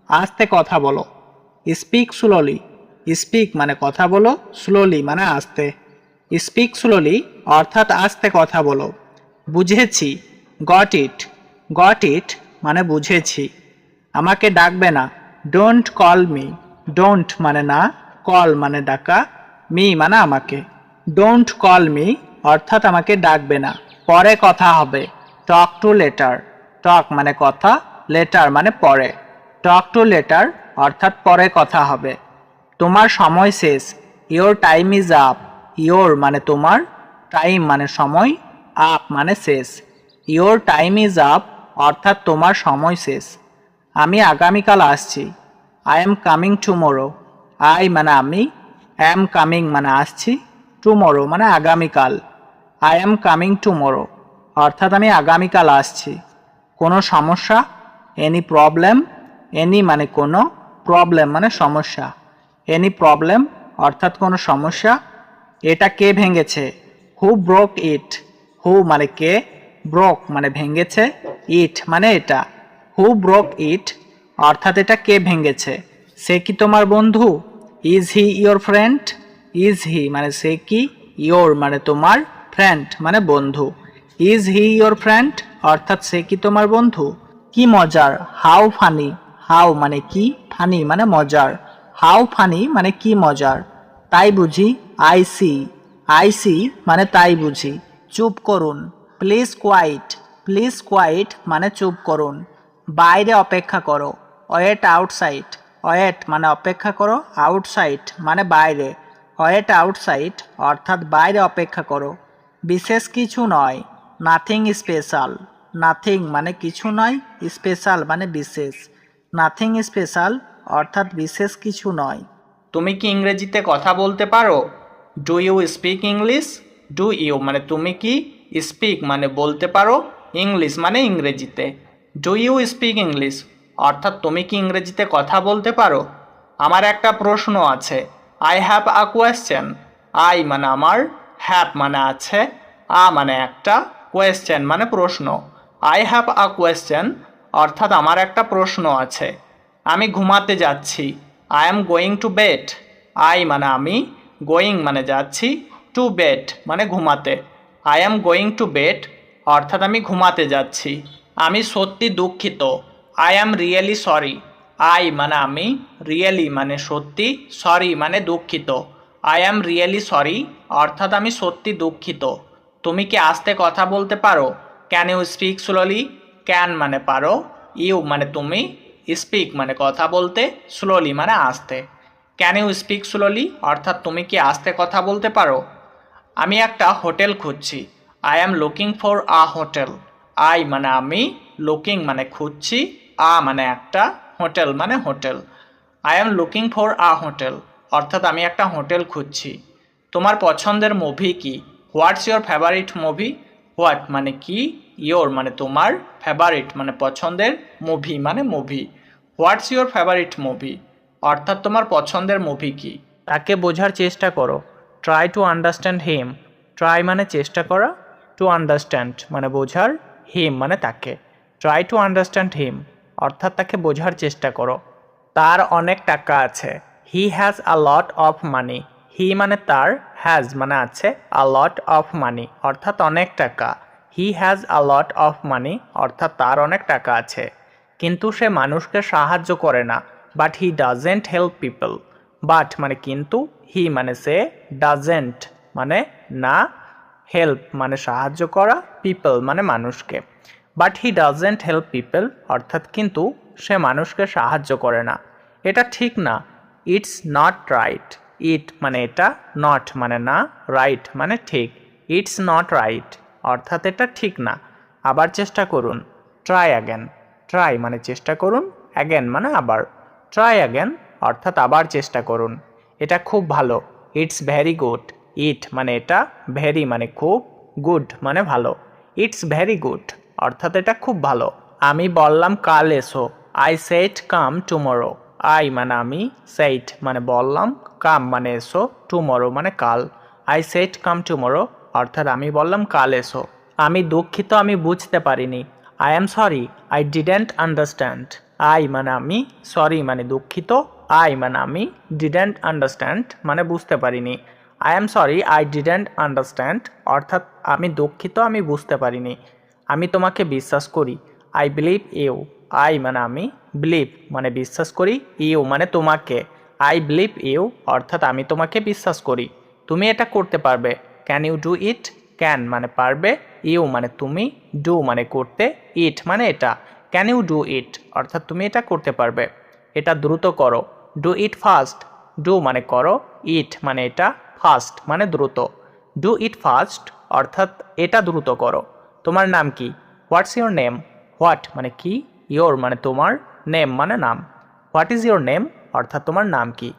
আস্তে কথা বলো। Speak slowly. স্পিক মানে কথা বলো, স্লোলি মানে আস্তে। স্পিক স্লোলি অর্থাৎ আস্তে কথা বলো। বুঝেছি। Got it. গট ইট মানে বুঝেছি। আমাকে ডাকবে না। Don't call me. ডোন্ট মানে না, কল মানে ডাকা, মি মানে আমাকে। ডোন্ট কল মি অর্থাৎ আমাকে ডাকবে না, পরে কথা হবে। Talk to letter. টক মানে কথা, লেটার মানে পরে। টক টু লেটার অর্থাৎ পরে কথা হবে। তোমার সময় শেষ। Your time is up. Your মানে তোমার, টাইম মানে সময়, আপ মানে শেষ। ইয়োর টাইম ইজ আপ অর্থাৎ তোমার সময় শেষ। আমি আগামীকাল আসছি। I am coming tomorrow. I মানে আমি, অ্যাম কামিং মানে আসছি, টুমোরো মানে আগামীকাল। আই এম কামিং টুমোরো অর্থাৎ আমি আগামীকাল আসছি। কোনো সমস্যা? Any problem. এনি মানে কোনো, প্রবলেম মানে সমস্যা। এনি প্রবলেম অর্থাৎ কোনো সমস্যা। এটা কে ভেঙেছে? হু ব্রোক ইট। হু মানে কে, ব্রোক মানে ভেঙেছে, ইট মানে এটা। হু ব্রোক ইট অর্থাৎ এটা কে ভেঙেছে? সে কি তোমার বন্ধু? Is he your friend? Is he মানে সে কি, ইয়োর মানে তোমার, ফ্রেন্ড মানে বন্ধু। ইজ হি ইয়োর ফ্রেন্ড অর্থাৎ সে কি তোমার বন্ধু? কি মজার। How funny. হাউ মানে কি, ফানি মানে মজার। হাউ ফানি মানে কি মজার। তাই বুঝি। I C. আই সি মানে তাই বুঝি। চুপ করুন। Please quite. প্লিজ কোয়াইট মানে চুপ করুন। বাইরে অপেক্ষা করো। Wait outside. ওয়েট মানে অপেক্ষা করো, আউটসাইড মানে বাইরে। ওয়েট আউটসাইড অর্থাৎ বাইরে অপেক্ষা করো। বিশেষ কিছু নয়। Nothing special. নাথিং মানে কিছু নয়, স্পেশাল মানে বিশেষ। নাথিং স্পেশাল অর্থাৎ বিশেষ কিছু নয়। তুমি কি ইংরেজিতে কথা বলতে পারো? Do you speak English? Do you মানে তুমি কি, স্পিক মানে বলতে পারো, ইংলিশ মানে ইংরেজিতে। ডু ইউ স্পিক ইংলিশ অর্থাৎ তুমি কি ইংরেজিতে কথা বলতে পারো? আমার একটা প্রশ্ন আছে। I have a question. I মানে আমার, হ্যাভ মানে আছে, আ মানে একটা, কোয়েশ্চেন মানে প্রশ্ন। আই হ্যাভ আ কোয়েশ্চেন অর্থাৎ আমার একটা প্রশ্ন আছে। আমি ঘুমাতে যাচ্ছি। I am going to bed. I মানে আমি, গোয়িং মানে যাচ্ছি, টু বেড মানে ঘুমাতে। I am going to bed অর্থাৎ আমি ঘুমাতে যাচ্ছি। আমি সত্যি দুঃখিত। I am really sorry. I মানে আমি, রিয়েলি মানে সত্যি, সরি মানে দুঃখিত। আই অ্যাম রিয়েলি সরি অর্থাৎ আমি সত্যি দুঃখিত। তুমি কি আস্তে কথা বলতে পারো? Can you speak slowly? Can মানে পারো, ইউ মানে তুমি, স্পিক মানে কথা বলতে, স্লোলি মানে আস্তে। ক্যান ইউ স্পিক স্লোলি অর্থাৎ তুমি কি আস্তে কথা বলতে পারো? আমি একটা হোটেল খুঁজছি। I am looking for a hotel. I মানে আমি, লুকিং মানে খুঁজছি, আ মানে একটা, হোটেল মানে hotel. I am looking for a hotel অর্থাৎ আমি একটা হোটেল খুঁজছি। তোমার পছন্দের মুভি কি? What's your favourite movie? What মানে কি, ইয়োর মানে তোমার, ফেভারিট মানে পছন্দের, মুভি মানে movie. What's your favourite movie অর্থাৎ তোমার পছন্দের মুভি কি? তাকে বোঝার চেষ্টা করো। Try to understand him. Try মানে চেষ্টা করা, টু আন্ডারস্ট্যান্ড মানে বোঝার, হিম মানে তাকে। ট্রাই টু আন্ডারস্ট্যান্ড হিম অর্থাৎ তাকে বোঝার চেষ্টা করো। তার অনেক টাকা আছে। He has a lot of money. হি মানে তার, হ্যাজ মানে আছে, আ লট অফ মানি অর্থাৎ অনেক টাকা। He has a lot of money অর্থাৎ তার অনেক টাকা আছে। কিন্তু সে মানুষকে সাহায্য করে না। But he doesn't help people. But মানে কিন্তু, হি মানে সে, ডাজেন্ট মানে না, হেল্প মানে সাহায্য করা, পিপল মানে মানুষকে। But he doesn't help people অর্থাৎ কিন্তু সে মানুষকে সাহায্য করে না। এটা ঠিক না। It's not right. ইট মানে এটা, নট মানে না, রাইট মানে ঠিক। ইটস নট রাইট অর্থাৎ এটা ঠিক না। আবার চেষ্টা করুন। Try again. ট্রাই মানে চেষ্টা করুন, অ্যাগেন মানে আবার। ট্রাই অ্যাগেন অর্থাৎ আবার চেষ্টা করুন। এটা খুব ভালো। It's very good. ইট মানে এটা, ভেরি মানে খুব, গুড মানে ভালো। ইটস ভেরি গুড অর্থাৎ এটা খুব ভালো। আমি বললাম কাল এসো। I said come tomorrow. I মানে আমি, সেইট মানে বললাম, কাম মানে এসো, টুমোরো মানে কাল। আই সেড কাম টুমোরো অর্থাৎ আমি বললাম কাল এসো। আমি দুঃখিত আমি বুঝতে পারিনি। I am sorry I didn't understand. I মানে আমি, সরি মানে দুঃখিত, আই মানে আমি, ডিডেন্ট আন্ডারস্ট্যান্ড মানে বুঝতে পারিনি। I am sorry I didn't understand অর্থাৎ আমি দুঃখিত আমি বুঝতে পারিনি। আমি তোমাকে বিশ্বাস করি, আই বিলিভ ইউ, আই মানে আমি, বিলিভ মানে বিশ্বাস করি, ইউ মানে তোমাকে, আই বিলিভ ইউ অর্থাৎ আমি তোমাকে বিশ্বাস করি। তুমি এটা করতে পারবে, can you do it, can মানে পারবে, ইউ মানে তুমি, ডু মানে করতে, ইট মানে এটা। ক্যান ইউ ডু ইট অর্থাৎ তুমি এটা করতে পারবে। এটা দ্রুত করো, ডু ইট ফাস্ট, ডু মানে করো, ইট মানে এটা, ফাস্ট মানে দ্রুত। ডু ইট ফাস্ট অর্থাৎ এটা দ্রুত করো। তোমার নাম কি, হোয়াটস ইউর নেম, হোয়াট মানে কি, ইয়োর মানে তোমার, নেম মানে নাম। হোয়াট ইজ ইয়োর নেম অর্থাৎ তোমার নাম কি।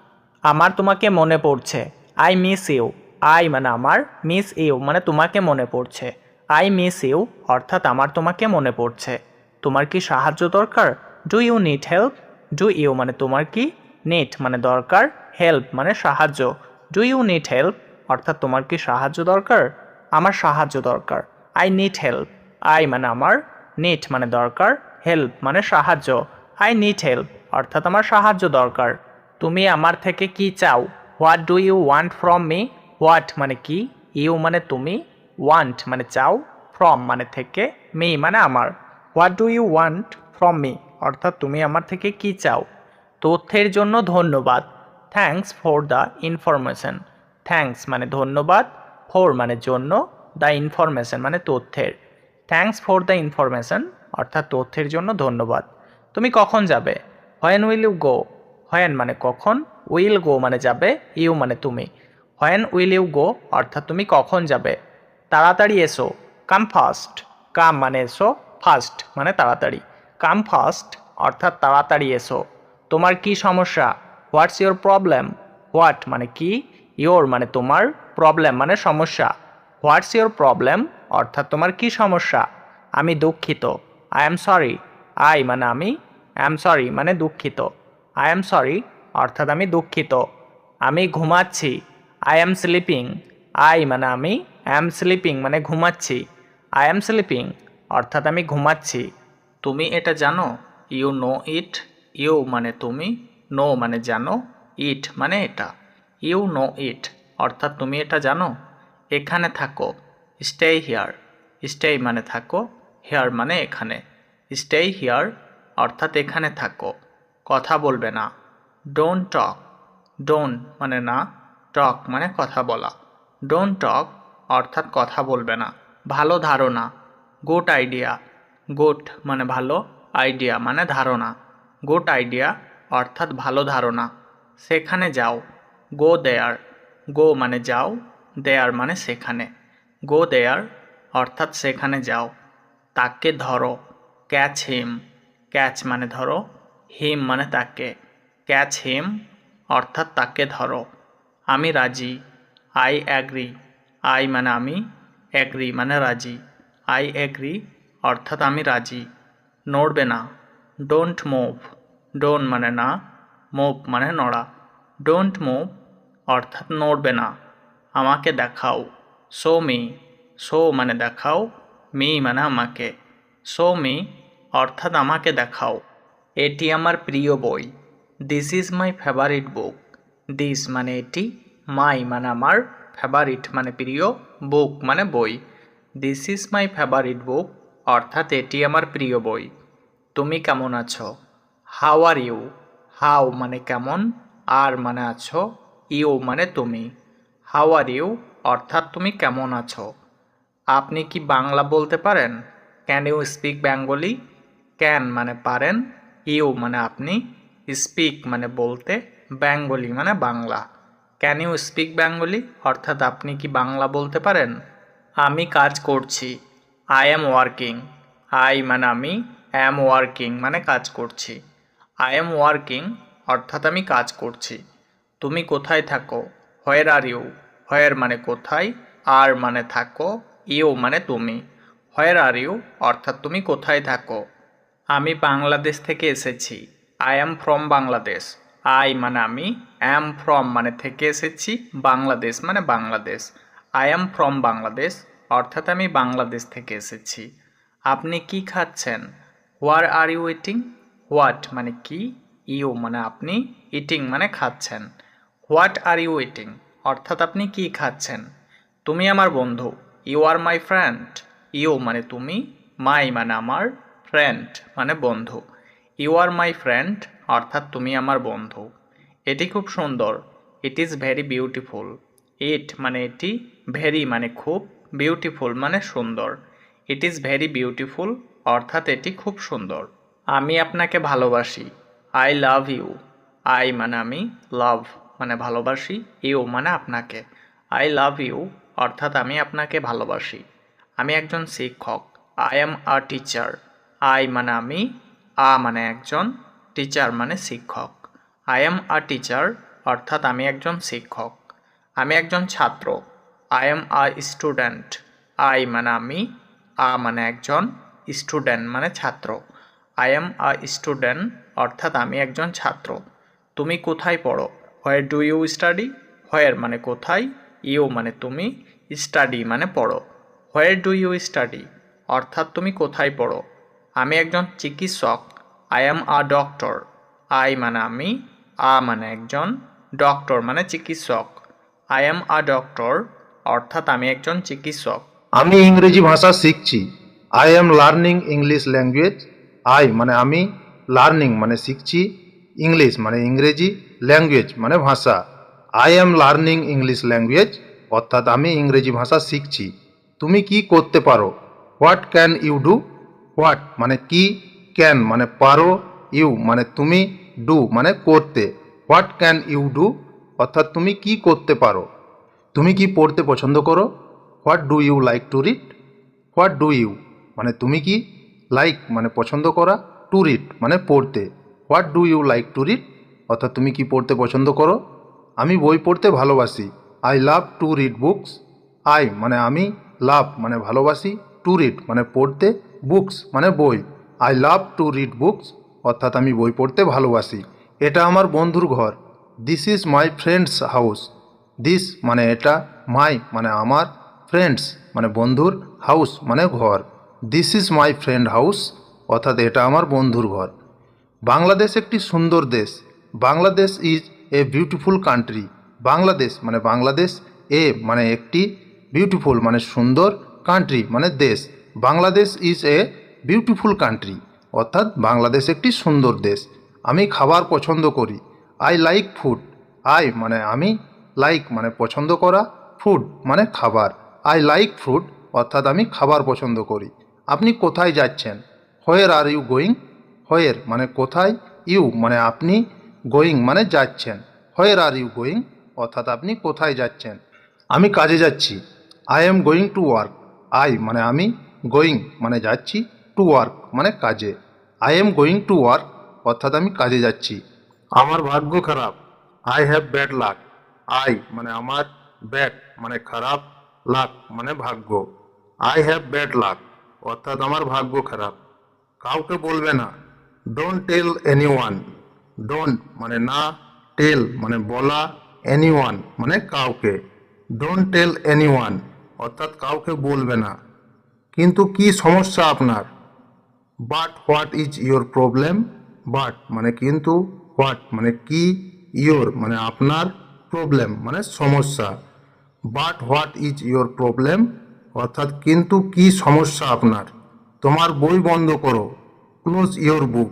আমার তোমাকে মনে পড়ছে, আই মিস ইউ, আই মানে আমার, মিস ইউ মানে তোমাকে মনে পড়ছে। আই মিস ইউ অর্থাৎ আমার তোমাকে মনে পড়ছে। তোমার কি সাহায্য দরকার, do you need help, do you মানে তোমার কি, নিড মানে দরকার, হেল্প মানে সাহায্য। ডু ইউ নিড হেল্প অর্থাৎ তোমার কি সাহায্য দরকার, আমার সাহায্য দরকার। আই নিড হেল্প, আই মানে আমার, নিড মানে দরকার, হেল্প মানে সাহায্য। আই নিড হেল্প অর্থাৎ আমার সাহায্য দরকার। তুমি আমার থেকে কি চাও, what do you want from me, what মানে কি, ইউ মানে তুমি, ওয়ান্ট মানে চাও, ফ্রম মানে থেকে, মি মানে আমার। What do you want from me অর্থাৎ তুমি আমার থেকে কি চাও। তথ্যের জন্য ধন্যবাদ, thanks for the information, thanks মানে ধন্যবাদ, ফর মানে জন্য, দ্য ইনফরমেশন মানে তথ্যের। থ্যাঙ্কস ফর দ্য ইনফরমেশন অর্থাৎ তথ্যের জন্য ধন্যবাদ। তুমি কখন যাবে, when will you go, when মানে কখন, উইল গো মানে যাবে, ইউ মানে তুমি। হোয়েন উইল ইউ গো অর্থাৎ তুমি কখন যাবে। তাড়াতাড়ি এসো, কাম ফাস্ট, কাম মানে এসো, ফাস্ট মানে তাড়াতাড়ি। কাম ফাস্ট অর্থাৎ তাড়াতাড়ি এসো। তোমার কি সমস্যা, হোয়াটস ইয়োর প্রবলেম, হোয়াট মানে কি, ইয়োর মানে তোমার, প্রবলেম মানে সমস্যা। হোয়াটস ইয়োর প্রবলেম অর্থাৎ তোমার কি সমস্যা। আমি দুঃখিত, আই এম সরি, আই মানে আমি, অ্যাম সরি মানে দুঃখিত। আই এম সরি অর্থাৎ আমি দুঃখিত। আমি ঘুমাচ্ছি, আই এম স্লিপিং, আই মানে আমি, অ্যাম স্লিপিং মানে ঘুমাচ্ছি। আই এম স্লিপিং অর্থাৎ আমি ঘুমাচ্ছি। তুমি এটা জানো, ইউ নো ইট, ইউ মানে তুমি, নো মানে জানো, ইট মানে এটা। ইউ নো ইট অর্থাৎ তুমি এটা জানো। এখানে থাকো, স্টে হিয়ার, স্টে মানে থাকো, হেয়ার মানে এখানে। স্টে হিয়ার অর্থাৎ এখানে থাকো। কথা বলবে না, ডোন্ট টক, ডোন্ট মানে না, টক মানে কথা বলা। ডোন্ট টক অর্থাৎ কথা বলবে না। ভালো ধারণা, গুড আইডিয়া, গুড মানে ভালো, আইডিয়া মানে ধারণা। গুড আইডিয়া অর্থাৎ ভালো ধারণা। সেখানে যাও, গো দেয়ার, গো মানে যাও, দেয়ার মানে সেখানে। গো দেয়ার অর্থাৎ সেখানে যাও। তাকে ধরো, ক্যাচ হিম, ক্যাচ মানে ধরো, হিম মানে তাকে। ক্যাচ হিম অর্থাৎ তাকে ধরো। আমি রাজি, আই অ্যাগ্রি, আই মানে আমি, অ্যাগ্রি মানে রাজি। আই অ্যাগ্রি অর্থাৎ আমি রাজি। নড়বে না, ডোন্ট মুভ, ডোন্ট মানে না, মুভ মানে নড়া। ডোন্ট মুভ অর্থাৎ নড়বে না। আমাকে দেখাও, শো মি, শো মানে দেখাও, মি মানে আমাকে। শো মি অর্থাৎ আমাকে দেখাও। এটি আমার প্রিয় বই, this is my favourite book, this মানে এটি, মাই মানে আমার, ফেভারিট মানে প্রিয়, বুক মানে বই। দিস ইজ মাই ফেভারিট বুক অর্থাৎ এটি আমার প্রিয় বই। তুমি কেমন আছো, হাউ আর ইউ, হাউ মানে কেমন, আর মানে আছো, ইউ মানে তুমি। হাউ আর ইউ অর্থাৎ তুমি কেমন আছো। আপনি কি বাংলা বলতে পারেন, can you speak Bengali, can মানে পারেন, ইউ মানে আপনি, স্পিক মানে বলতে, বেঙ্গলি মানে Bangla. Can you speak Bengali অর্থাৎ আপনি কি বাংলা বলতে পারেন। আমি কাজ করছি, আই অ্যাম ওয়ার্কিং, আই মানে আমি, অ্যাম ওয়ার্কিং মানে কাজ করছি। আই অ্যাম ওয়ার্কিং অর্থাৎ আমি কাজ করছি। তুমি কোথায় থাকো, হোয়ার আর ইউ, হোয়ার মানে কোথায়, আর মানে থাকো, ইউ মানে তুমি। হোয়ার আর ইউ অর্থাৎ তুমি কোথায় থাকো। আমি বাংলাদেশ থেকে এসেছি, I am from Bangladesh, I মানে আমি, অ্যাম ফ্রম মানে থেকে এসেছি, বাংলাদেশ মানে Bangladesh. I am from Bangladesh অর্থাৎ আমি বাংলাদেশ থেকে এসেছি। আপনি কি খাচ্ছেন, হোয়ার আর ইউ ইটিং, হোয়াট মানে কি, ইউ মানে আপনি, ইটিং মানে খাচ্ছেন। হোয়াট আর ইউ ইটিং অর্থাৎ আপনি কি খাচ্ছেন। তুমি আমার বন্ধু, you are my friend. You মানে তুমি, মাই মানে আমার, ফ্রেন্ড মানে বন্ধু। ইউ আর মাই ফ্রেন্ড অর্থাৎ তুমি আমার বন্ধু। এটি খুব সুন্দর, ইট ইজ ভেরি বিউটিফুল। ইট মানে এটি, ভেরি মানে খুব, বিউটিফুল মানে সুন্দর। ইট ইজ ভেরি বিউটিফুল অর্থাৎ এটি খুব সুন্দর। আমি আপনাকে ভালোবাসি, আই লাভ ইউ। আই মানে আমি, লাভ মানে ভালোবাসি, ইউ মানে আপনাকে। আই লাভ ইউ অর্থাৎ আমি আপনাকে ভালোবাসি। আমি একজন শিক্ষক, I am a teacher. I মানে আমি, মানে একজন, টিচার মানে শিক্ষক। আই অ্যাম আ টিচার অর্থাৎ আমি একজন শিক্ষক। আমি একজন ছাত্র, I am a student. I মানে আমি, মানে একজন, স্টুডেন্ট মানে ছাত্র। আই অ্যাম আ স্টুডেন্ট অর্থাৎ আমি একজন ছাত্র। তুমি কোথায় পড়ো, where do you study. Where মানে কোথায়, ইউ মানে তুমি, স্টাডি মানে পড়ো। হোয়ার ডু ইউ স্টাডি অর্থাৎ তুমি কোথায় পড়ো। আমি একজন চিকিৎসক, I am a doctor. I মানে আমি, মানে একজন, ডক্টর মানে চিকিৎসক। আই অ্যাম আ ডক্টর অর্থাৎ আমি একজন চিকিৎসক। আমি ইংরেজি ভাষা শিখছি। I am learning English language. I মানে আমি, লার্নিং মানে শিখছি, ইংলিশ মানে ইংরেজি, ল্যাঙ্গুয়েজ মানে ভাষা। I am learning English language অর্থাৎ আমি ইংরেজি ভাষা শিখছি। তুমি কি করতে পারো, what can you do. What মানে কি, ক্যান মানে পারো, ইউ মানে তুমি, ডু মানে করতে। হোয়াট ক্যান ইউ ডু অর্থাৎ তুমি কি করতে পারো। তুমি কি পড়তে পছন্দ করো, what do you like to read. What do you মানে তুমি কি, লাইক মানে পছন্দ করা, টু রিড মানে পড়তে। What do you like to read অর্থাৎ তুমি কি পড়তে পছন্দ করো। আমি বই পড়তে ভালোবাসি, I love to read books. I মানে আমি, লাভ মানে ভালোবাসি, টু রিড মানে পড়তে, বুকস মানে বই। I love to read books অর্থাৎ আমি বই পড়তে ভালোবাসি। এটা আমার বন্ধুর ঘর, this is my friends house. This মানে এটা, মাই মানে আমার, ফ্রেন্ডস মানে বন্ধুর, হাউস মানে ঘর। This is my friend house অর্থাৎ এটা আমার বন্ধুর ঘর। বাংলাদেশ একটি সুন্দর দেশ, Bangladesh is a beautiful country. Bangladesh মানে বাংলাদেশ, এ মানে একটি, বিউটিফুল মানে সুন্দর, কান্ট্রি মানে দেশ। Bangladesh is a beautiful country অর্থাৎ বাংলাদেশ একটি সুন্দর দেশ। আমি খাবার পছন্দ করি, আই লাইক ফুড। আই মানে আমি, লাইক মানে পছন্দ করা, ফুড মানে খাবার। আই লাইক ফুড অর্থাৎ আমি খাবার পছন্দ করি। আপনি কোথায় যাচ্ছেন, হোয়ার আর ইউ গোয়িং। হোয়ার মানে কোথায়, ইউ মানে আপনি, গোয়িং মানে যাচ্ছেন। হোয়ার আর ইউ গোয়িং অর্থাৎ আপনি কোথায় যাচ্ছেন। আমি কাজে যাচ্ছি, I am going to work. I মানে আমি, গোয়িং মানে যাচ্ছি, টু ওয়ার্ক মানে কাজে। I am going to work অর্থাৎ আমি কাজে যাচ্ছি। আমার ভাগ্য খারাপ, I have bad luck. I মানে আমার, ব্যাড মানে খারাপ, লাক মানে ভাগ্য। আই হ্যাভ ব্যাড লাক অর্থাৎ আমার ভাগ্য খারাপ। কাউকে বলবে না, ডোন্ট টেল এনিওয়ান। ডোন্ট মানে না, টেল মানে বলা, এনিওয়ান মানে কাউকে। ডোন্ট টেল এনিওয়ান অর্থাৎ কাউকে বলবে না। কিন্তু কি সমস্যা আপনার, but what is your problem. But মানে কিন্তু, হোয়াট মানে কি, ইয়োর মানে আপনার, প্রবলেম মানে সমস্যা। But what is your problem অর্থাৎ কিন্তু কি সমস্যা আপনার। তোমার বই বন্ধ করো, ক্লোজ ইয়োর বুক।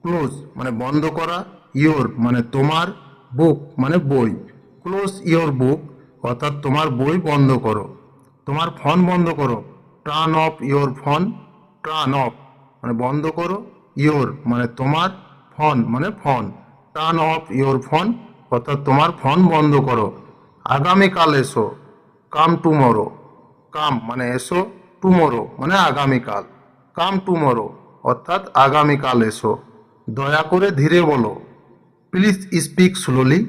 ক্লোজ মানে বন্ধ করা, ইয়োর মানে তোমার, বুক মানে বই। ক্লোজ ইয়োর বুক অর্থাৎ তোমার বই বন্ধ করো। তোমার ফোন বন্ধ করো, turn off your phone. Turn off মানে বন্ধ করো, ইয়োর মানে তোমার, ফোন মানে phone. Turn off your phone অর্থাৎ তোমার ফোন বন্ধ করো। আগামীকাল এসো, কাম টুমোরো। কাম মানে এসো, টুমোরো মানে আগামীকাল। কাম টুমোরো অর্থাৎ আগামীকাল এসো। দয়া করে ধীরে বলো, প্লিজ স্পিক স্লোলি।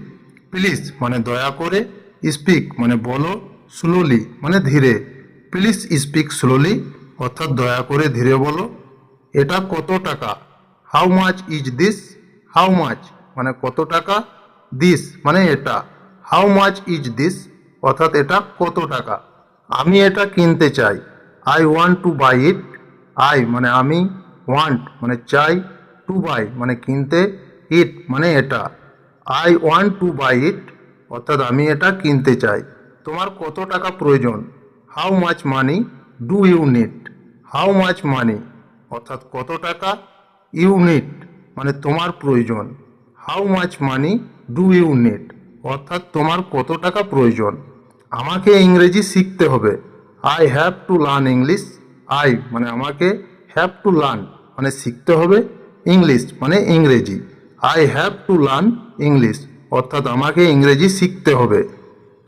প্লিজ মানে দয়া করে, স্পিক মানে বলো, স্লোলি মানে ধীরে। প্লিজ স্পিক স্লোলি অর্থাৎ দয়া করে ধীরে বলো। এটা কত টাকা, how much is this. How much মানে কত টাকা, দিস মানে এটা। হাউ মাচ ইজ দিস অর্থাৎ এটা কত টাকা। আমি এটা কিনতে চাই, I want to buy it. I মানে আমি, ওয়ান্ট মানে চাই, টু টু বাই মানে কিনতে, ইট মানে এটা। I want to buy it অর্থাৎ আমি এটা কিনতে চাই। তোমার কত টাকা প্রয়োজন? How much money do you need? How much money অর্থাৎ কত টাকা, ইউ নিড মানে তোমার প্রয়োজন। How much money do you need অর্থাৎ তোমার কত টাকা প্রয়োজন। আমাকে ইংরেজি শিখতে হবে। I have to learn English. I মানে আমাকে, হ্যাভ টু লার্ন মানে শিখতে হবে, ইংলিশ মানে ইংরেজি। I have to learn English অর্থাৎ আমাকে ইংরেজি শিখতে হবে।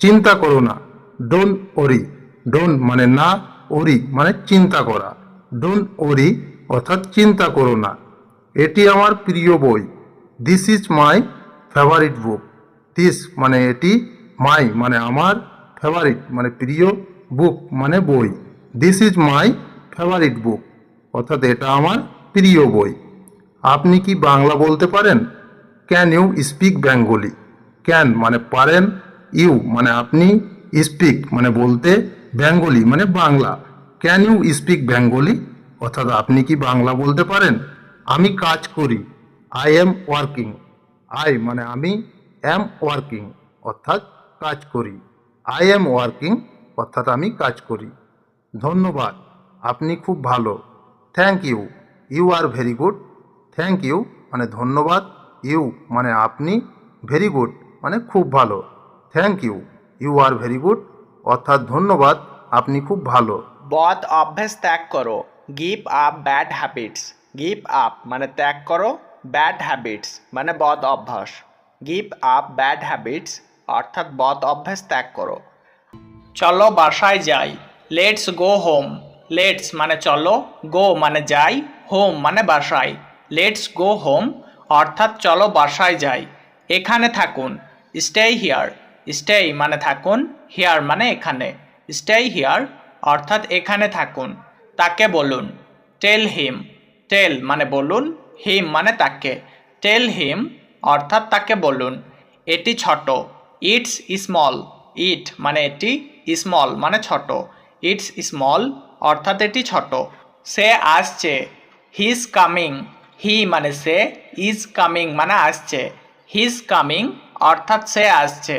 চিন্তা করো না, ডোন্ট ওরি। ডোন্ট মানে না, ওরি মানে চিন্তা করা। ডোন্ট ওরি অর্থাৎ চিন্তা করো না। এটি আমার প্রিয় বই। This is my favourite book. This মানে এটি, মাই মানে আমার, ফেভারিট মানে প্রিয়, বুক মানে বই। দিস ইজ মাই ফেভারিট বুক অর্থাৎ এটা আমার প্রিয় বই। আপনি কি বাংলা বলতে পারেন? Can you speak Bengali? Can মানে পারেন, ইউ মানে আপনি, স্পিক মানে বলতে, বেঙ্গলি মানে Bangla. Can you speak Bengali অর্থাৎ আপনি কি বাংলা বলতে পারেন? আমি কাজ করি। I am working. আই মানে আমি, অ্যাম ওয়ার্কিং অর্থাৎ কাজ করি। আই এম ওয়ার্কিং অর্থাৎ আমি কাজ করি। ধন্যবাদ, আপনি খুব ভালো। Thank you, you are very good. Thank you মানে ধন্যবাদ, ইউ মানে আপনি, ভেরি গুড মানে খুব ভালো। Thank you, you are very good অর্থাৎ ধন্যবাদ, আপনি খুব ভালো। বদ অভ্যাস ত্যাগ করো। Give up bad habits. Give up মানে ত্যাগ করো, ব্যাড হ্যাবিটস মানে বদ অভ্যাস। গিভ আপ ব্যাড হ্যাবিটস অর্থাৎ বদ অভ্যাস ত্যাগ করো। চলো বাসায় যাই। Let's go home. লেটস মানে চলো, গো মানে যাই, হোম মানে বাসায়। লেটস গো হোম অর্থাৎ চলো বাসায় যাই। এখানে থাকুন। Stay here. স্টে মানে থাকুন, হিয়ার মানে এখানে। স্টে হিয়ার অর্থাৎ এখানে থাকুন। তাকে বলুন। টেল হিম। টেল মানে বলুন, হিম মানে তাকে। টেল হিম অর্থাৎ তাকে বলুন। এটি ছোট। It's small. ইট মানে এটি, স্মল মানে ছোট। ইটস স্মল অর্থাৎ এটি ছোট। সে আসছে। He is coming. হি মানে সে, ইজ কামিং মানে আসছে। হি ইজ কামিং অর্থাৎ সে আসছে।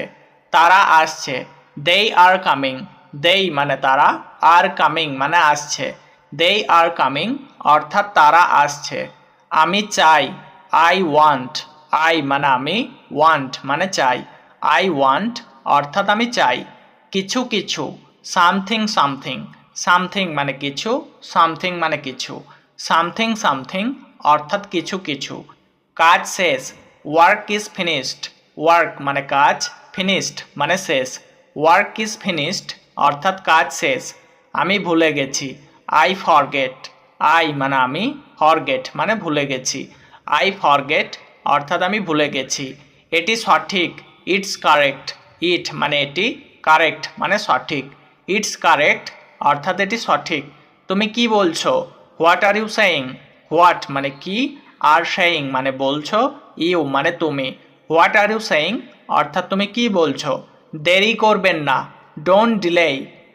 তারা আসছে। দে আর কামিং। দে মানে তারা, আর কামিং মানে আসছে। দে আর কামিং অর্থাৎ তারা আসছে। আমি চাই। I want. আই মানে আমি, ওয়ান্ট মানে চাই। আই ওয়ান্ট অর্থাৎ আমি চাই। কিছু কিছু। Something something. সামথিং মানে কিছু, সামথিং মানে কিছু। সামথিং সামথিং অর্থাৎ কিছু কিছু। কাজ শেষ। Work is finished. ওয়ার্ক মানে কাজ, ফিনিশড মানে শেষ। ওয়ার্ক ইজ ফিনিশড অর্থাৎ কাজ শেষ। আমি ভুলে গেছি। I forget. আই মানে আমি, ফরগেট মানে ভুলে গেছি। আই ফরগেট অর্থাৎ আমি ভুলে গেছি। এটি সঠিক। It's correct. ইট মানে এটি, কারেক্ট মানে সঠিক। ইটস কারেক্ট অর্থাৎ এটি সঠিক। তুমি কি বলছো? What are you saying? What মানে কি, আর সেইং মানে বলছো, ইউ মানে তুমি। হোয়াট আর ইউ সেইং অর্থাৎ তুমি কি বলছো? দেরি করবেন না। Don't delay.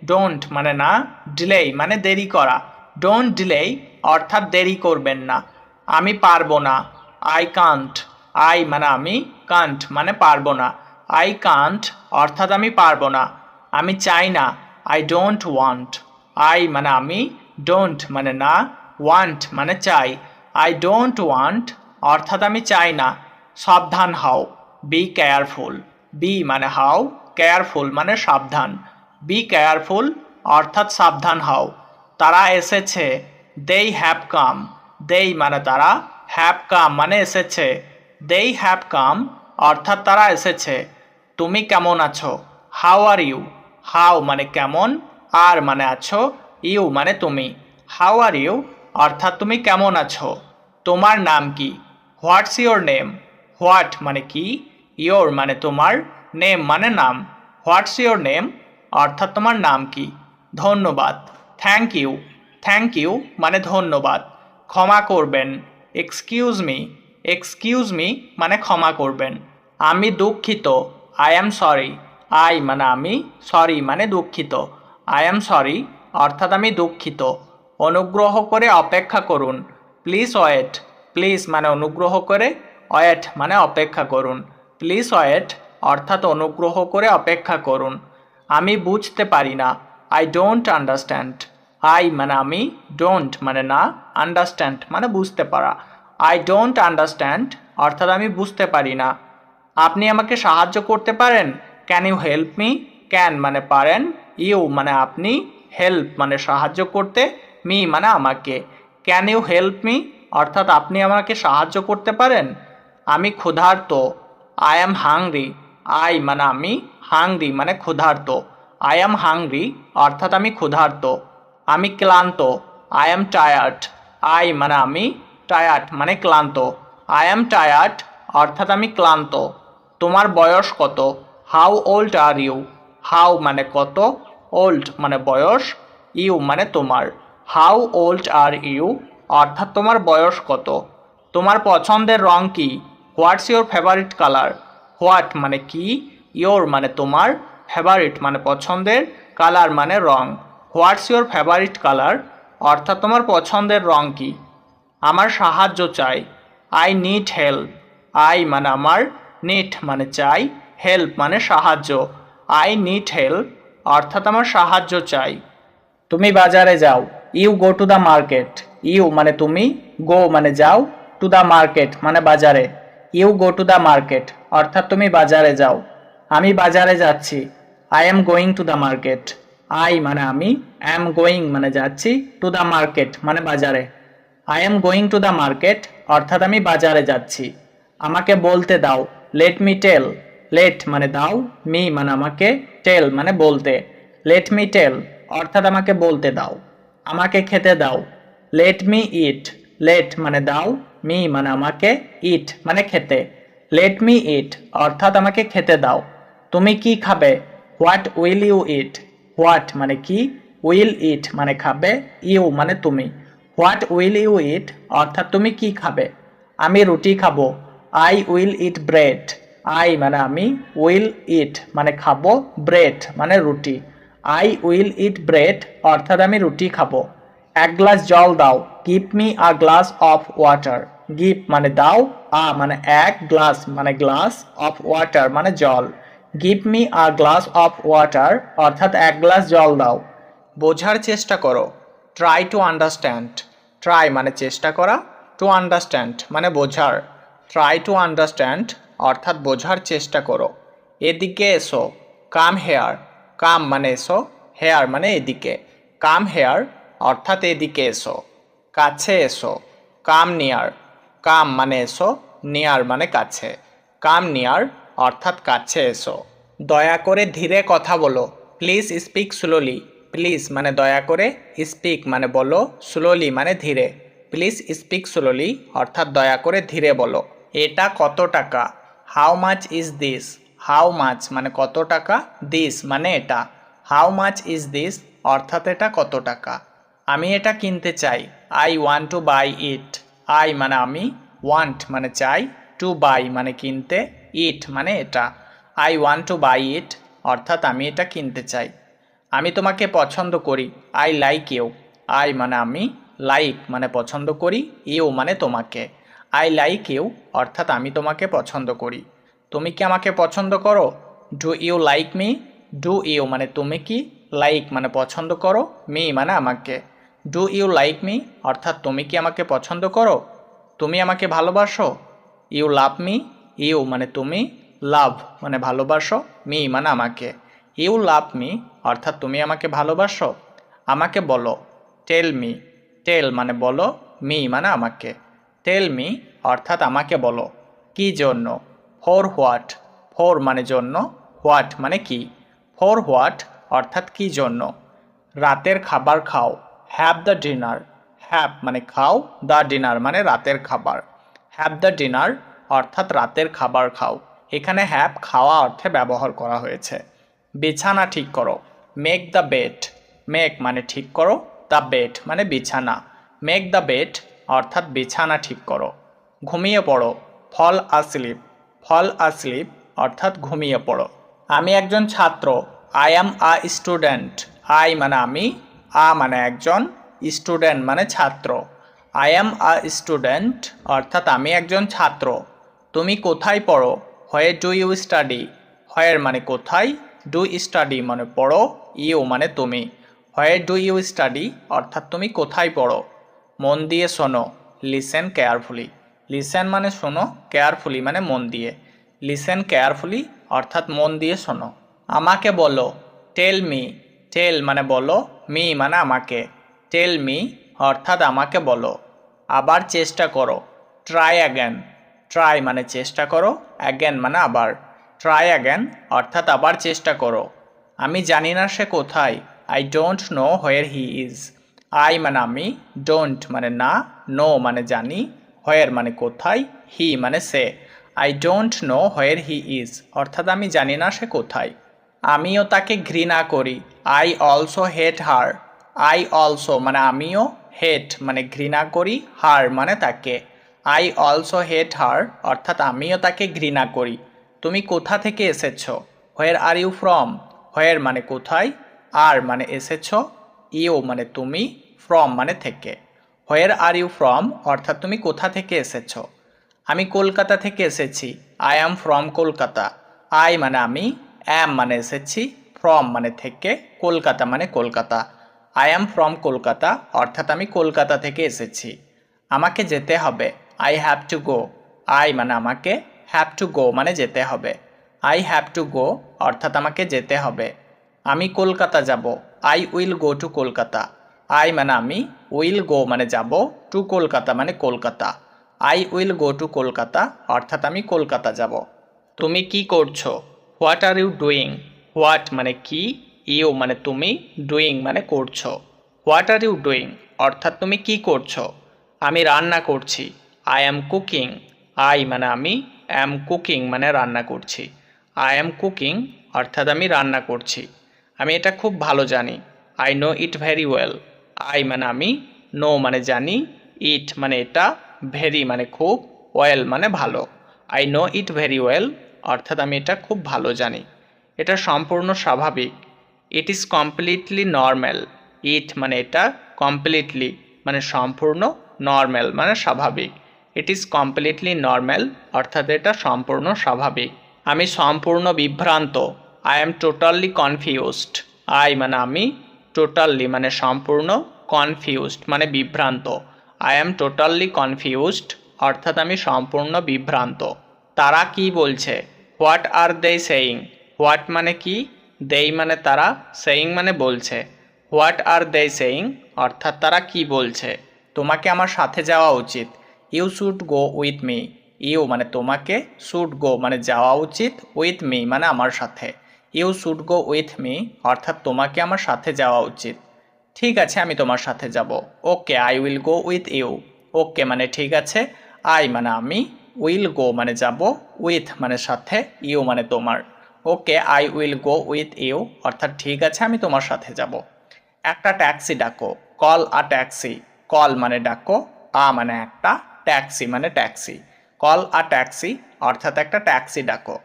ডোন্ট মানে না, ডিলে মানে দেরি করা। ডোন্ট ডিলে অর্থাৎ দেরি করবেন না। আমি পারবো না। I can't. আই মানে আমি, কান্ট মানে পারবো না। আই কান্ট অর্থাৎ আমি পারবো না। আমি চাই না। I don't want. আই মানে আমি, ডোন্ট মানে না, ওয়ান্ট মানে চাই। আই ডোন্ট ওয়ান্ট অর্থাৎ আমি চাই না। সাবধান হও। Be careful. বি মানে হাও, কেয়ারফুল মানে সাবধান। বি কেয়ারফুল অর্থাৎ সাবধান হও। তারা এসেছে। দেই হ্যাভ কাম। দেই মানে তারা, হ্যাভ কাম মানে এসেছে। দেই হ্যাভ কাম অর্থাৎ তারা এসেছে। তুমি কেমন আছো? How are you. হাউ মানে কেমন, আর মানে আছো, ইউ মানে তুমি। হাউ আর ইউ অর্থাৎ তুমি কেমন আছো। তোমার নাম কি? What's your name. হোয়াট মানে কি, ইয়োর মানে তোমার, নেম মানে নাম। হোয়াটস ইয়োর নেম অর্থাৎ তোমার নাম কি। ধন্যবাদ। Thank you. থ্যাংক ইউ মানে ধন্যবাদ। ক্ষমা করবেন। Excuse me. এক্সকিউজ মি মানে ক্ষমা করবেন। আমি দুঃখিত। I am sorry. আই মানে আমি, সরি মানে দুঃখিত। আই অ্যাম সরি অর্থাৎ আমি দুঃখিত। অনুগ্রহ করে অপেক্ষা করুন। Please wait. প্লিজ মানে অনুগ্রহ করে, ওয়েট মানে অপেক্ষা করুন। প্লিজ ওয়েট অর্থাৎ অনুগ্রহ করে অপেক্ষা করুন। আমি বুঝতে পারি না, আই ডোন্ট আন্ডারস্ট্যান্ড। আই মানে আমি, ডোন্ট মানে না, আন্ডারস্ট্যান্ড মানে বুঝতে পারা। আই ডোন্ট আন্ডারস্ট্যান্ড অর্থাৎ আমি বুঝতে পারি না। আপনি আমাকে সাহায্য করতে পারেন? Can you help me? Can মানে পারেন, ইউ মানে আপনি, হেল্প মানে সাহায্য করতে, মি মানে আমাকে। ক্যান ইউ হেল্প মি অর্থাৎ আপনি আমাকে সাহায্য করতে পারেন? আমি ক্ষুধার্ত, আই অ্যাম হাংরি। আই মানে আমি, হাংরি মানে ক্ষুধার্ত। আই অ্যাম হাংরি অর্থাৎ আমি ক্ষুধার্ত। আমি ক্লান্ত, আই অ্যাম টায়ার্ড। আই মানে আমি, টায়ার্ড মানে ক্লান্ত। আই অ্যাম টায়ার্ড অর্থাৎ আমি ক্লান্ত। তোমার বয়স কত? How old are you? How মানে কত, ওল্ড মানে বয়স, ইউ মানে তোমার। হাউ ওল্ড আর ইউ অর্থাৎ তোমার বয়স কত। তোমার পছন্দের রং কি? What's your favourite colour? What মানে কি, ইয়োর মানে তোমার, ফেভারিট মানে পছন্দের, কালার মানে রং। হোয়াটস ইউর ফেভারিট কালার অর্থাৎ তোমার পছন্দের রং কি। আমার সাহায্য চাই, আই নিড হেল্প। আই মানে আমার, নিড মানে চাই, হেল্প মানে সাহায্য। আই নিড হেল্প অর্থাৎ আমার সাহায্য চাই। তুমি বাজারে যাও, you go to the market. You মানে তুমি, গো মানে যাও, টু দ্য মার্কেট মানে বাজারে। You go to the market অর্থাৎ তুমি বাজারে যাও। আমি বাজারে যাচ্ছি, I am going to the market. I মানে আমি, অ্যাম গোয়িং মানে যাচ্ছি, টু দ্য মার্কেট মানে বাজারে। I am going to the market অর্থাৎ আমি বাজারে যাচ্ছি। আমাকে বলতে দাও, লেট মি টেল। লেট মানে দাও, মি মানে আমাকে, টেল মানে বলতে। লেট মি টেল অর্থাৎ আমাকে বলতে দাও। আমাকে খেতে দাও, লেট মি ইট। লেট মানে দাও, মি মানে আমাকে, ইট মানে খেতে। লেট মি ইট অর্থাৎ আমাকে খেতে দাও। তুমি কি খাবে? What will you eat? What মানে কি, উইল ইট মানে খাবে, ইউ মানে তুমি। হোয়াট উইল ইউ ইট অর্থাৎ তুমি কি খাবে। আমি রুটি খাবো, I will eat bread. I মানে আমি, উইল ইট মানে খাবো, ব্রেড মানে রুটি। আই উইল ইট ব্রেড অর্থাৎ আমি রুটি খাবো। এক গ্লাস জল দাও, give me a glass of water. Give মানে দাও, আ মানে এক, গ্লাস মানে গ্লাস, অফ ওয়াটার মানে জল। Give me a glass of water অর্থাৎ এক গ্লাস জল দাও। বোঝার চেষ্টা করো, ট্রাই টু আন্ডারস্ট্যান্ড। ট্রাই মানে চেষ্টা করা, টু আন্ডারস্ট্যান্ড মানে বোঝার। ট্রাই টু আন্ডারস্ট্যান্ড অর্থাৎ বোঝার চেষ্টা করো। এদিকে এসো, কাম হেয়ার। কাম মানে এসো, হেয়ার মানে এদিকে। কাম হেয়ার অর্থাৎ এদিকে এসো। কাছে এসো, কাম নিয়ার। কাম মানে এসো, নিয়ার মানে কাছে। কাম নিয়ার অর্থাৎ কাছে এসো। দয়া করে ধীরে কথা বলো, প্লিজ স্পিক স্লোলি। প্লিজ মানে দয়া করে, স্পিক মানে বলো, স্লোলি মানে ধীরে। প্লিজ স্পিক স্লোলি অর্থাৎ দয়া করে ধীরে বলো। এটা কত টাকা? How much is this? How much মানে কত টাকা, দিস মানে এটা। হাউ মাচ ইজ দিস অর্থাৎ এটা কত টাকা। আমি এটা কিনতে চাই, I want to buy it. I মানে আমি, ওয়ান্ট মানে চাই, টু বাই মানে কিনতে, ইট মানে এটা। I want to buy it অর্থাৎ আমি এটা কিনতে চাই। আমি তোমাকে পছন্দ করি, আই লাইক ইউ। আই মানে আমি, লাইক মানে পছন্দ করি, ইউ মানে তোমাকে। আই লাইক ইউ অর্থাৎ আমি তোমাকে পছন্দ করি। তুমি কি আমাকে পছন্দ করো? Do you like me? Do you মানে তুমি কি, লাইক মানে পছন্দ করো, মি মানে আমাকে। ডু ইউ লাইক মি অর্থাৎ তুমি কি আমাকে পছন্দ করো? তুমি আমাকে ভালোবাসো? You love me? ইউ মানে তুমি, লাভ মানে ভালোবাসো, মি মানে আমাকে। ইউ লাভ মি অর্থাৎ তুমি আমাকে ভালোবাসো। আমাকে বলো, টেল মি। টেল মানে বলো, মি মানে আমাকে। টেল মি অর্থাৎ আমাকে বলো। কি জন্য? For what. ফর মানে জন্য, হোয়াট মানে কি। ফর হোয়াট অর্থাৎ কি জন্য। রাতের খাবার খাও, হ্যাভ দ্য ডিনার। হ্যাভ মানে খাও, দ্য ডিনার মানে রাতের খাবার। হ্যাভ দ্য ডিনার অর্থাৎ রাতের খাবার খাও। এখানে হ্যাভ খাওয়া অর্থে ব্যবহার করা হয়েছে। বিছানা ঠিক করো, মেক দ্য বেড। মেক মানে ঠিক করো, দ্য বেড মানে বিছানা। মেক দ্য বেড অর্থাৎ বিছানা ঠিক করো। ঘুমিয়ে পড়ো, ফল আসলিপ। ফল আসলিপ অর্থাৎ ঘুমিয়ে পড়ো। আমি একজন ছাত্র, I am a student. I মানে আমি, আ মানে একজন, স্টুডেন্ট মানে ছাত্র। আই অ্যাম আ স্টুডেন্ট অর্থাৎ আমি একজন ছাত্র। তুমি কোথায় পড়ো? Where do you study? Where মানে কোথায়, ডু স্টাডি মানে পড়ো, ইউ মানে তুমি। হোয়ার ডু ইউ স্টাডি অর্থাৎ তুমি কোথায় পড়ো? মন দিয়ে শোনো, লিসেন কেয়ারফুলি। লিসেন মানে শোনো, কেয়ারফুলি মানে মন দিয়ে। লিসেন কেয়ারফুলি অর্থাৎ মন দিয়ে শোনো। আমাকে বলো, টেল মি। টেল মানে বলো, মি মানে আমাকে। টেল মি অর্থাৎ আমাকে বলো। আবার চেষ্টা করো, ট্রাই অ্যাগেন। ট্রাই মানে চেষ্টা করো, অ্যাগেন মানে আবার। ট্রাই অ্যাগেন অর্থাৎ আবার চেষ্টা করো। আমি জানি না সে কোথায়, I don't know where he is. I মানে আমি, ডোন্ট মানে না, নো মানে জানি, হোয়ার মানে কোথায়, হি মানে সে। I don't know where he is অর্থাৎ আমি জানি না সে কোথায়। আমিও তাকে ঘৃণা করি, I also hate her. I also মানে আমিও, হেট মানে ঘৃণা করি, হার মানে তাকে। আই অলসো হেট হার অর্থাৎ আমিও তাকে ঘৃণা করি। তুমি কোথা থেকে এসেছো? হোয়ার আর ইউ ফ্রম। হোয়ার মানে কোথায়, আর মানে এসেছো, ইউ মানে তুমি, ফ্রম মানে থেকে। হোয়ার আর ইউ ফ্রম অর্থাৎ তুমি কোথা থেকে এসেছো। আমি কলকাতা থেকে এসেছি, I am from Kolkata. I মানে আমি, অ্যাম মানে এসেছি, ফ্রম মানে থেকে, কলকাতা মানে Kolkata. I am from Kolkata অর্থাৎ আমি কলকাতা থেকে এসেছি। আমাকে যেতে হবে, I have to go. I মানে আমাকে, হ্যাভ টু গো মানে যেতে হবে। আই হ্যাভ টু গো অর্থাৎ আমাকে যেতে হবে। আমি কলকাতা যাব, I will go to Kolkata. I মানে আমি, উইল গো মানে যাব, টু কলকাতা মানে Kolkata. I will go to Kolkata অর্থাৎ আমি কলকাতা যাব। তুমি কি করছো? What are you doing. What মানে কি, ইউ মানে তুমি, ডুইং মানে করছো। হোয়াট আর ইউ ডুইং অর্থাৎ তুমি কি করছো। আমি রান্না করছি, আই অ্যাম কুকিং। আই মানে আমি, অ্যাম কুকিং মানে রান্না করছি। আই অ্যাম কুকিং অর্থাৎ আমি রান্না করছি। আমি এটা খুব ভালো জানি, I know it very well. I মানে আমি, নো মানে জানি, ইট মানে এটা, ভেরি মানে খুব, ওয়েল মানে ভালো। I know it very well অর্থাৎ আমি এটা খুব ভালো জানি। এটা সম্পূর্ণ স্বাভাবিক, ইট ইজ কমপ্লিটলি নর্ম্যাল। ইট মানে এটা, কমপ্লিটলি মানে সম্পূর্ণ, নর্ম্যাল মানে স্বাভাবিক। ইট ইজ কমপ্লিটলি নর্ম্যাল অর্থাৎ এটা সম্পূর্ণ স্বাভাবিক। আমি সম্পূর্ণ বিভ্রান্ত, I am totally confused. I মানে আমি, টোটালি মানে সম্পূর্ণ, কনফিউজড মানে বিভ্রান্ত। আই অ্যাম টোটালি কনফিউজড অর্থাৎ আমি সম্পূর্ণ বিভ্রান্ত। তারা কি বলছে? What are they saying. What মানে কি, দেই মানে তারা, সেইং মানে বলছে। হোয়াট আর দে সেইং অর্থাৎ তারা কি বলছে। তোমাকে আমার সাথে যাওয়া উচিত, you should go with me. You মানে তোমাকে, শুড গো মানে যাওয়া উচিত, উইথ মি মানে আমার সাথে। You should go with me অর্থাৎ তোমাকে আমার সাথে যাওয়া উচিত। ঠিক আছে আমি তোমার সাথে যাব, okay I will go with you. Okay মানে ঠিক আছে, আই মানে আমি, উইল গো মানে যাব, উইথ মানে সাথে, ইউ মানে তোমার। Okay I will go with you অর্থাৎ ঠিক আছে আমি তোমার সাথে যাব। একটা ট্যাক্সি ডাকো, কল আ ট্যাক্সি। কল মানে ডাকো, আ মানে একটা, ট্যাক্সি মানে ট্যাক্সি। কল আ ট্যাক্সি অর্থাৎ একটা ট্যাক্সি ডাকো।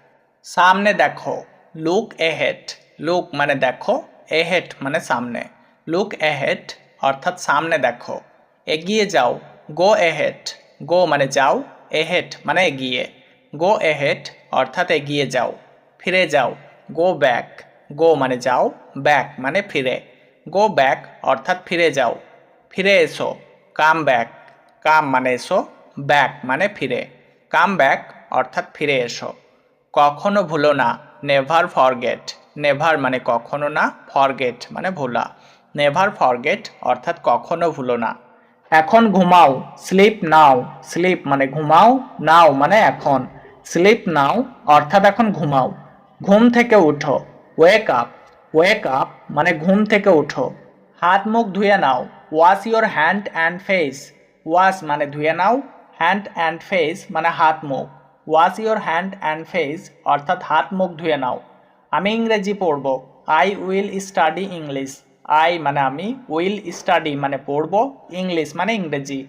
সামনে দেখো, লুক এহেড। লুক মানে দেখো, এহেড মানে সামনে। লুক এহেড অর্থাৎ সামনে দেখো। এগিয়ে যাও, গো এহেড। গো মানে যাও, এহেড মানে এগিয়ে। গো এহেড অর্থাৎ এগিয়ে যাও। ফিরে যাও, গো ব্যাক। গো মানে যাও, ব্যাক মানে ফিরে। গো ব্যাক অর্থাৎ ফিরে যাও। ফিরে এসো, কাম ব্যাক। কাম মানে এসো, ব্যাক মানে ফিরে। কাম ব্যাক অর্থাৎ ফিরে এসো। কখনো ভুলো না, নেভার ফরগেট। নেভার মানে কখনো না, ফরগেট মানে ভোলা। নেভার ফরগেট অর্থাৎ কখনো ভুলো না। এখন ঘুমাও, স্লিপ নাও। স্লিপ মানে ঘুমাও, নাও মানে এখন। স্লিপ নাও অর্থাৎ এখন ঘুমাও। ঘুম থেকে উঠো, ওয়েক আপ। ওয়েক আপ মানে ঘুম থেকে উঠো। হাত মুখ ধুয়ে নাও, wash your hand and face. Wash মানে ধুয়ে নাও, হ্যান্ড অ্যান্ড ফেস মানে হাত মুখ। Wash your hand and face অর্থাৎ হাত মুখ ধুয়ে নাও। আমি ইংরেজি পড়ব, I will study English. I মানে আমি, উইল স্টাডি মানে পড়ব, ইংলিশ মানে ইংরেজি।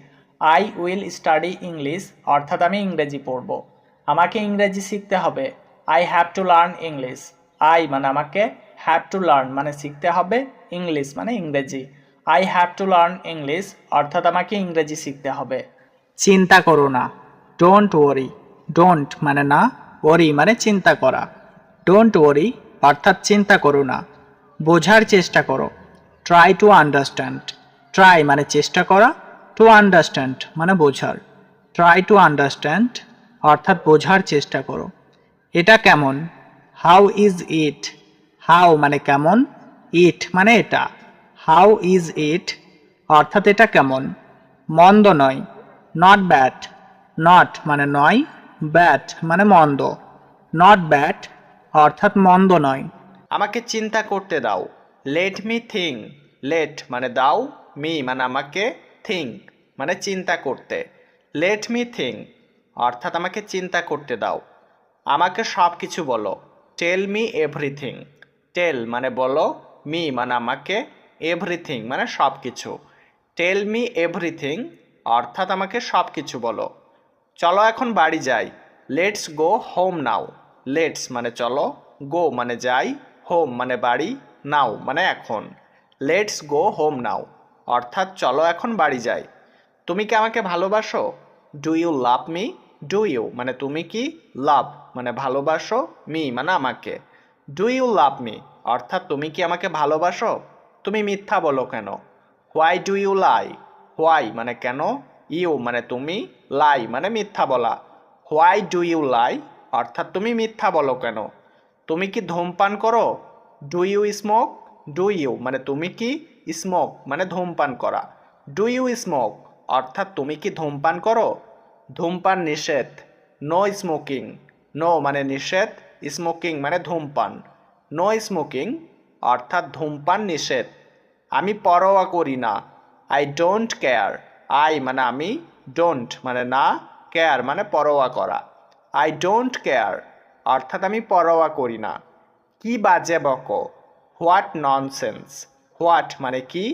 আই উইল স্টাডি ইংলিশ অর্থাৎ আমি ইংরেজি পড়ব। আমাকে ইংরেজি শিখতে হবে, I have to learn English. I মানে আমাকে, হ্যাভ টু লার্ন মানে শিখতে হবে, ইংলিশ মানে ইংরেজি। I have to learn English অর্থাৎ আমাকে ইংরেজি শিখতে হবে। চিন্তা করো না, ডোন্ট ওয়ারি। ডোন্ট মানে না, ওয়ারি মানে চিন্তা করা। ডোন্ট ওয়ারি অর্থাৎ চিন্তা করো না। বোঝার চেষ্টা করো, ট্রাই টু আন্ডারস্ট্যান্ড। ট্রাই মানে চেষ্টা করা, টু আন্ডারস্ট্যান্ড মানে বোঝার। ট্রাই টু আন্ডারস্ট্যান্ড অর্থাৎ বোঝার চেষ্টা করো। এটা কেমন? How is it? হাউ মানে কেমন, ইট মানে এটা। হাউ ইজ ইট অর্থাৎ এটা কেমন। মন্দ নয়, নট ব্যাড। নট মানে নয়, ব্যাড মানে মন্দ। নট ব্যাড অর্থাৎ মন্দ নয়। আমাকে চিন্তা করতে দাও, লেট মি থিঙ্ক। লেট মানে দাও, মি মানে আমাকে, থিঙ্ক মানে চিন্তা করতে। লেট মি থিঙ্ক অর্থাৎ আমাকে চিন্তা করতে দাও। আমাকে সব কিছু বলো, টেল মি এভরিথিং। টেল মানে বলো, মি মানে আমাকে, এভরিথিং মানে সব কিছু। টেল মি এভরিথিং অর্থাৎ আমাকে সব কিছু বলো। চলো এখন বাড়ি যাই, let's go home now. Let's মানে চলো, গো মানে যাই, হোম মানে বাড়ি, নাও মানে এখন। লেটস গো হোম নাও অর্থাৎ চলো এখন বাড়ি যাই। তুমি কি আমাকে ভালোবাসো? Do you love me? Do you মানে তুমি কি, লাভ মানে ভালোবাসো, মি মানে আমাকে। ডু ইউ লাভ মি অর্থাৎ তুমি কি আমাকে ভালোবাসো? তুমি মিথ্যা বলো কেন? Why do you lie? Why মানে কেন, ইউ মানে তুমি, লাই মানে মিথ্যা বলা। হোয়াই ডু ইউ লাই অর্থাৎ তুমি মিথ্যা বলো কেন? তুমি কি ধূমপান করো? Do you smoke? Do you মানে তুমি কি, স্মোক মানে ধূমপান করা। ডু ইউ স্মোক অর্থাৎ তুমি কি ধূমপান করো? ধূমপান নিষেধ, নো স্মোকিং। নো মানে নিষেধ, স্মোকিং মানে ধূমপান। নো স্মোকিং অর্থাৎ ধূমপান নিষেধ। আমি পরোয়া করি না, আই ডোন্ট কেয়ার। আই মানে আমি, ডোন্ট মানে না, কেয়ার মানে পরোয়া করা। আই ডোন্ট কেয়ার অর্থাৎ আমি পরোয়া করি না। কি বাজে বকো, হোয়াট ননসেন্স। হোয়াট মানে কি,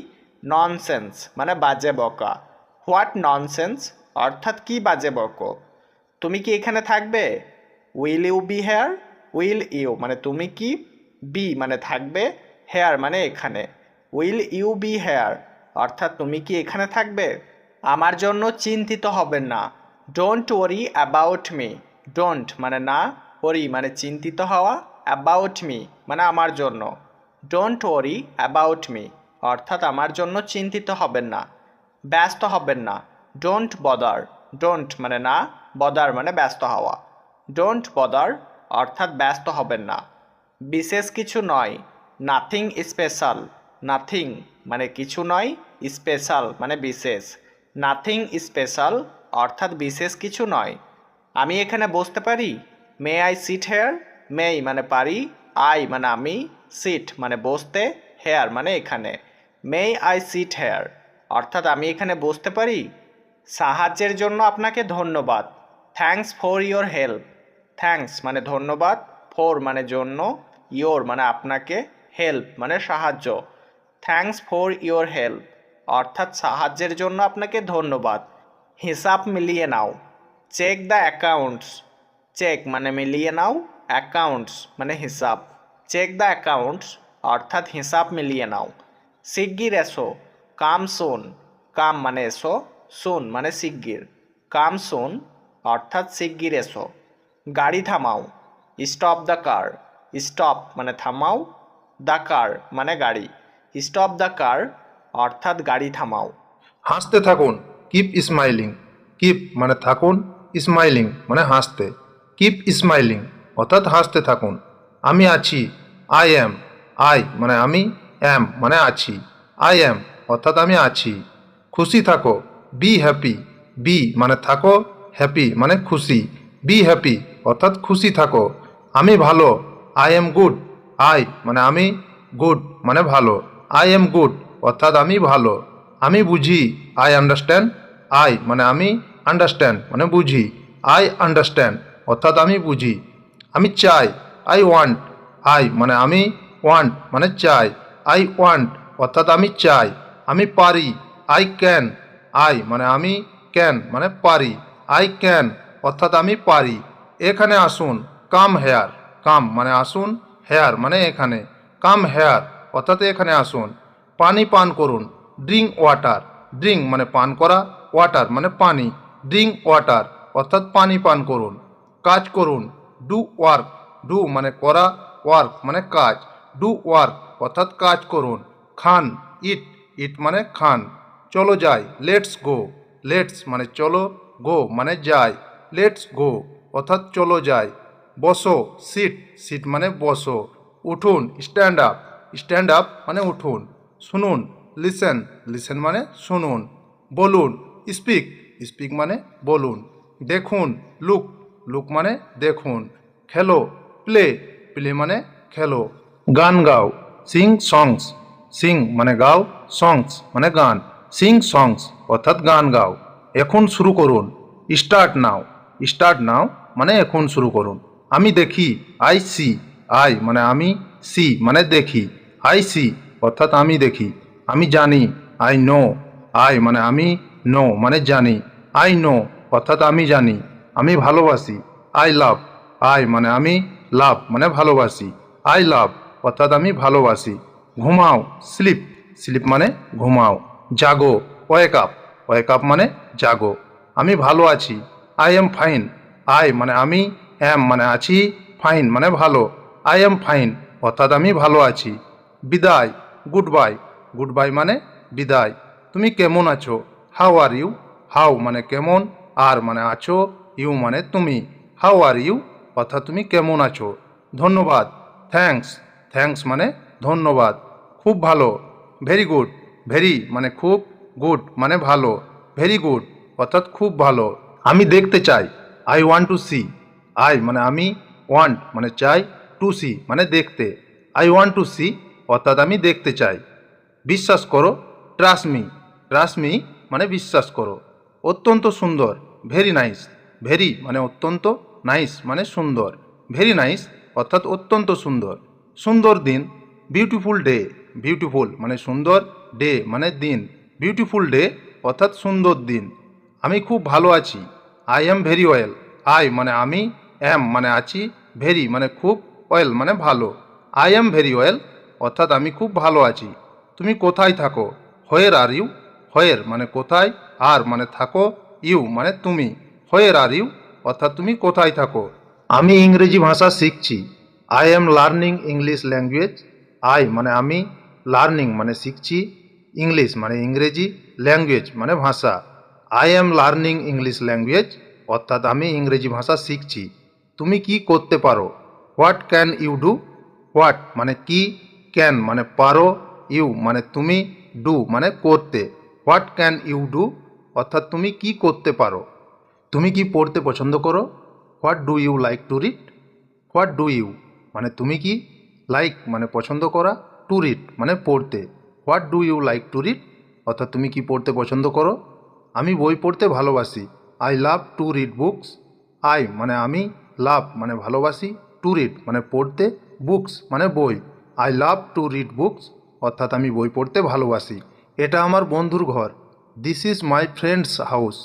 ননসেন্স মানে বাজে বকা। হোয়াট ননসেন্স অর্থাৎ কি বাজে বকো। তুমি কি এখানে থাকবে? Will you be here? Will you মানে তুমি কি, বি মানে থাকবে, হেয়ার মানে এখানে। উইল ইউ বি হেয়ার অর্থাৎ তুমি কি এখানে থাকবে? আমার জন্য চিন্তিত হবেন না, don't worry about me. Don't মানে না, ওয়ারি মানে চিন্তিত হওয়া, অ্যাবাউট মি মানে আমার জন্য। ডোন্ট ওয়ারি অ্যাবাউট মি অর্থাৎ আমার জন্য চিন্তিত হবেন না। ব্যস্ত হবেন না, ডোন্ট বদার। ডোন্ট মানে না, বদার মানে ব্যস্ত হওয়া। ডোন্ট বদার অর্থাৎ ব্যস্ত হবেন না। বিশেষ কিছু নয়, নাথিং স্পেশাল। নাথিং মানে কিছু নয়, স্পেশাল মানে বিশেষ। নাথিং স্পেশাল অর্থাৎ বিশেষ কিছু নয়। আমি এখানে বসতে পারি? May I sit here? May মানে পারি, আই মানে আমি, সিট মানে বসতে, হেয়ার মানে এখানে। মে আই সিট হেয়ার অর্থাৎ আমি এখানে বসতে পারি? সাহায্যের জন্য আপনাকে ধন্যবাদ, thanks for your help. Thanks মানে ধন্যবাদ, ফর মানে জন্য, ইয়োর মানে আপনাকে, হেল্প মানে সাহায্য। থ্যাঙ্কস ফর ইয়োর হেল্প অর্থাৎ সাহায্যের জন্য আপনাকে ধন্যবাদ। হিসাব মিলিয়ে নাও, চেক দ্য অ্যাকাউন্টস। চেক মানে মিলিয়ে নাও, অ্যাকাউন্টস মানে হিসাব। চেক দ্য অ্যাকাউন্টস অর্থাৎ হিসাব মিলিয়ে নাও। শিগগির এসো, কাম সুন। কাম মানে এসো, সুন মানে শিগগির। কাম সুন অর্থাৎ শিগগির এসো। গাড়ি থামাও, স্টপ দ্য কার। স্টপ মানে থামাও, দ্য কার মানে গাড়ি। স্টপ দ্য কার অর্থাৎ গাড়ি থামাও। হাসতে থাকুন, কিপ স্মাইলিং। কিপ মানে থাকুন, স্মাইলিং মানে হাসতে। কিপ স্মাইলিং অর্থাৎ হাসতে থাকুন। আমি আছি, আই অ্যাম। আই মানে আমি, অ্যাম মানে আছি। আই অ্যাম অর্থাৎ আমি আছি। খুশি থাকো, বি হ্যাপি। বি মানে থাকো, হ্যাপি মানে খুশি। বি হ্যাপি অর্থাৎ খুশি থাকো। আমি ভালো, আই এম গুড। আই মানে আমি, গুড মানে ভালো। আই এম গুড অর্থাৎ আমি ভালো। আমি বুঝি, আই আন্ডারস্ট্যান্ড। আই মানে আমি, আন্ডারস্ট্যান্ড মানে বুঝি। আই আন্ডারস্ট্যান্ড অর্থাৎ আমি বুঝি। আমি চাই, আই ওয়ান্ট। আই মানে আমি, ওয়ান্ট মানে চাই। আই ওয়ান্ট অর্থাৎ আমি চাই। আমি পারি, আই ক্যান। আই মানে আমি, ক্যান মানে পারি। আই ক্যান অর্থাৎ আমি পারি। এখানে আসুন, কাম হেয়ার। কাম মানে আসুন, হেয়ার মানে এখানে। কাম হেয়ার অর্থাৎ এখানে আসুন। পানি পান করুন, ড্রিঙ্ক ওয়াটার, ড্রিঙ্ক মানে পান করা, ওয়াটার মানে পানি, ড্রিঙ্ক ওয়াটার অর্থাৎ পানি পান করুন। কাজ করুন, ডু ওয়ার্ক, ডু মানে করা, ওয়ার্ক মানে কাজ, ডু ওয়ার্ক অর্থাৎ কাজ করুন। খান, ইট, ইট মানে খান। চলো যাই, লেটস গো, লেটস মানে চলো, গো মানে যাই, লেটস গো অর্থাৎ চলো যাই। বসো, সিট, সিট মানে বসো। উঠুন, স্ট্যান্ড আপ, স্ট্যান্ড আপ মানে উঠুন। শুনুন, লিসেন, লিসেন মানে শুনুন। বলুন, স্পিক, স্পিক মানে বলুন। দেখুন, লুক, লুক মানে দেখুন। খেলো, প্লে, প্লে মানে খেলো। গান গাও, সিং সংস, সিং মানে গাও, সংস মানে গান, সিং সংস অর্থাৎ গান গাও। এখন শুরু করুন, স্টার্ট নাও, স্টার্ট নাও মানে এখন শুরু করুন। আমি দেখি, আই সি, আই মানে আমি, সি মানে দেখি, আই সি অর্থাৎ আমি দেখি। আমি জানি, আই নো, আই মানে আমি, নো মানে জানি, আই নো অর্থাৎ আমি জানি। আমি ভালোবাসি, আই লাভ, আই মানে আমি, লাভ মানে ভালোবাসি, আই লাভ অর্থাৎ আমি ভালোবাসি। ঘুমাও, স্লিপ, স্লিপ মানে ঘুমাও। জাগো, ওয়েক আপ, ওয়েক আপ মানে জাগো। আমি ভালো আছি, আই এম ফাইন, আই মানে আমি, এম মানে আছি, ফাইন মানে ভালো, আই এম ফাইন অর্থাৎ আমি ভালো আছি। বিদায়, গুড বাই, গুড বাই মানে বিদায়। তুমি কেমন আছো, হাউ আর ইউ, হাউ মানে কেমন, আর মানে আছো, ইউ মানে তুমি, হাউ আর ইউ অর্থাৎ তুমি কেমন আছো। ধন্যবাদ, থ্যাঙ্কস, থ্যাঙ্কস মানে ধন্যবাদ। খুব ভালো, ভেরি গুড, ভেরি মানে খুব, গুড মানে ভালো, ভেরি গুড অর্থাৎ খুব ভালো। আমি দেখতে চাই, I want to see, I মানে আমি, ওয়ান্ট মানে চাই, টু সি মানে দেখতে, আই ওয়ান্ট টু সি অর্থাৎ আমি দেখতে চাই। বিশ্বাস করো, ট্রাস্ট মি, ট্রাস্ট মি মানে বিশ্বাস করো। অত্যন্ত সুন্দর, ভেরি নাইস, ভেরি মানে অত্যন্ত, নাইস মানে সুন্দর, ভেরি নাইস অর্থাৎ অত্যন্ত সুন্দর। সুন্দর দিন, বিউটিফুল ডে, বিউটিফুল মানে সুন্দর, ডে মানে দিন, বিউটিফুল ডে অর্থাৎ সুন্দর দিন। আমি খুব ভালো আছি, I am very well, I মানে আমি, অ্যাম মানে আছি, ভেরি মানে খুব, ওয়েল মানে ভালো, আই অ্যাম ভেরি ওয়েল অর্থাৎ আমি খুব ভালো আছি। তুমি কোথায় থাকো, হোয়ের আর ইউ, হোয়ের মানে কোথায়, আর মানে থাকো, ইউ মানে তুমি, হোয়ের আর ইউ অর্থাৎ তুমি কোথায় থাকো। আমি ইংরেজি ভাষা শিখছি, I am learning English language, I মানে আমি, লার্নিং মানে শিখছি, ইংলিশ মানে ইংরেজি, ল্যাঙ্গুয়েজ মানে ভাষা। I am learning English language অর্থাৎ আমি ইংরেজি ভাষা শিখছি। তুমি কি করতে পারো, what can you do, what মানে কি, ক্যান মানে পারো, ইউ মানে তুমি, ডু মানে করতে, হোয়াট ক্যান ইউ ডু অর্থাৎ তুমি কি করতে পারো। তুমি কি পড়তে পছন্দ করো, what do you like to read, what do you মানে তুমি কি, লাইক মানে পছন্দ করা, টু রিড মানে পড়তে, what do you like to read অর্থাৎ তুমি কি পড়তে পছন্দ করো। আমি বই পড়তে ভালোবাসি, I love to read books, I মানে আমি, লাভ মানে ভালোবাসি, টু রিড মানে পড়তে, বুকস মানে বই, I love to read books অর্থাৎ আমি বই পড়তে ভালোবাসি। এটা আমার বন্ধুর ঘর, this is my friends house,